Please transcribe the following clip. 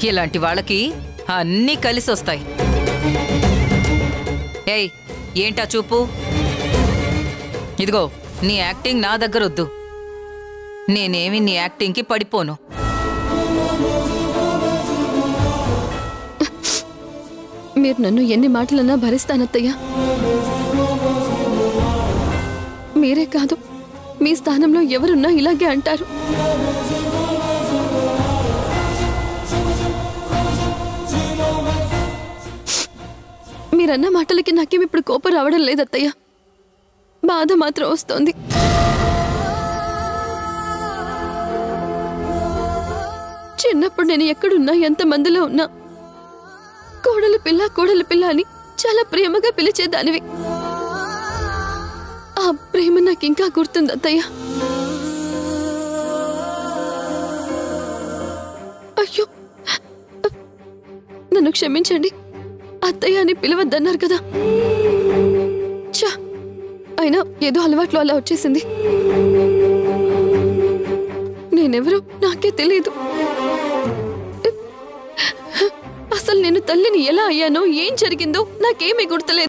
ఇలాంటి వాళ్ళకి అన్నీ కలిసొస్తాయి. ఏయ్, ఏంటా చూపు? ఇదిగో, నీ యాక్టింగ్ నా దగ్గరొద్దు. నేనేమి నీ యాక్టింగ్కి పడిపోను. మీరు నన్ను ఎన్ని మాటలన్నా భరిస్తానత్తయ్య. మీరే కాదు, మీ స్థానంలో ఎవరున్నా ఇలాగే అంటారు. మీరన్న మాటలకి నాకేమి ఇప్పుడు కోపం రావడం లేదత్తయ్య, బాధ మాత్రం వస్తోంది. చిన్నప్పుడు నేను ఎక్కడున్నా, ఎంతమందిలో ఉన్నా కోడలి పిల్ల కోడలి పిల్ల అని చాలా ప్రేమగా పిలిచేదానివి. ఆ ప్రేమ నాకింకా గుర్తుంది అత్తయ్య. అయ్యో, నన్ను క్షమించండి. అత్తయ్య అని పిలవద్దన్నారు కదా. చా, అయినా ఏదో అలవాట్లో అలా వచ్చేసింది. నేనెవరో నాకే తెలియదు. అసలు నేను తల్లిని ఎలా అయ్యానో, ఏం జరిగిందో నాకేమీ గుర్తులేదు.